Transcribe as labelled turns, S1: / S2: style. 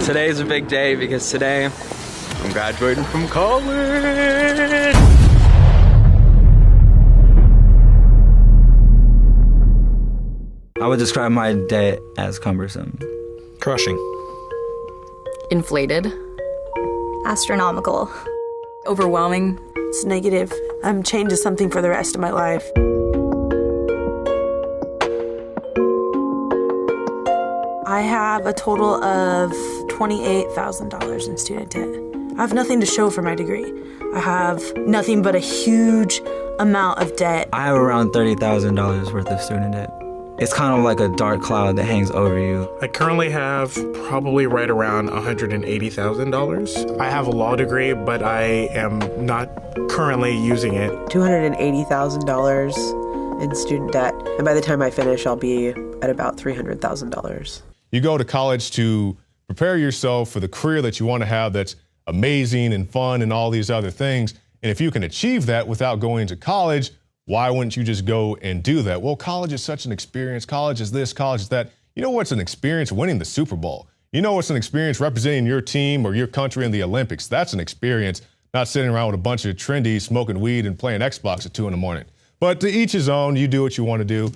S1: Today's a big day because today I'm graduating from college.
S2: I would describe my day as cumbersome.
S3: Crushing.
S4: Inflated.
S5: Astronomical.
S6: Overwhelming.
S7: It's negative. I'm chained to something for the rest of my life. I have a total of $28,000 in student debt. I have nothing to show for my degree. I have nothing but a huge amount of debt.
S2: I have around $30,000 worth of student debt. It's kind of like a dark cloud that hangs over you.
S3: I currently have probably right around $180,000. I have a law degree, but I am not currently using it.
S8: $280,000 in student debt. And by the time I finish, I'll be at about $300,000.
S9: You go to college to prepare yourself for the career that you want to have that's amazing and fun and all these other things. And if you can achieve that without going to college, why wouldn't you just go and do that? Well, college is such an experience. College is this, college is that. You know what's an experience? Winning the Super Bowl. You know what's an experience? Representing your team or your country in the Olympics. That's an experience, not sitting around with a bunch of trendies smoking weed and playing Xbox at 2 in the morning. But to each his own, you do what you want to do.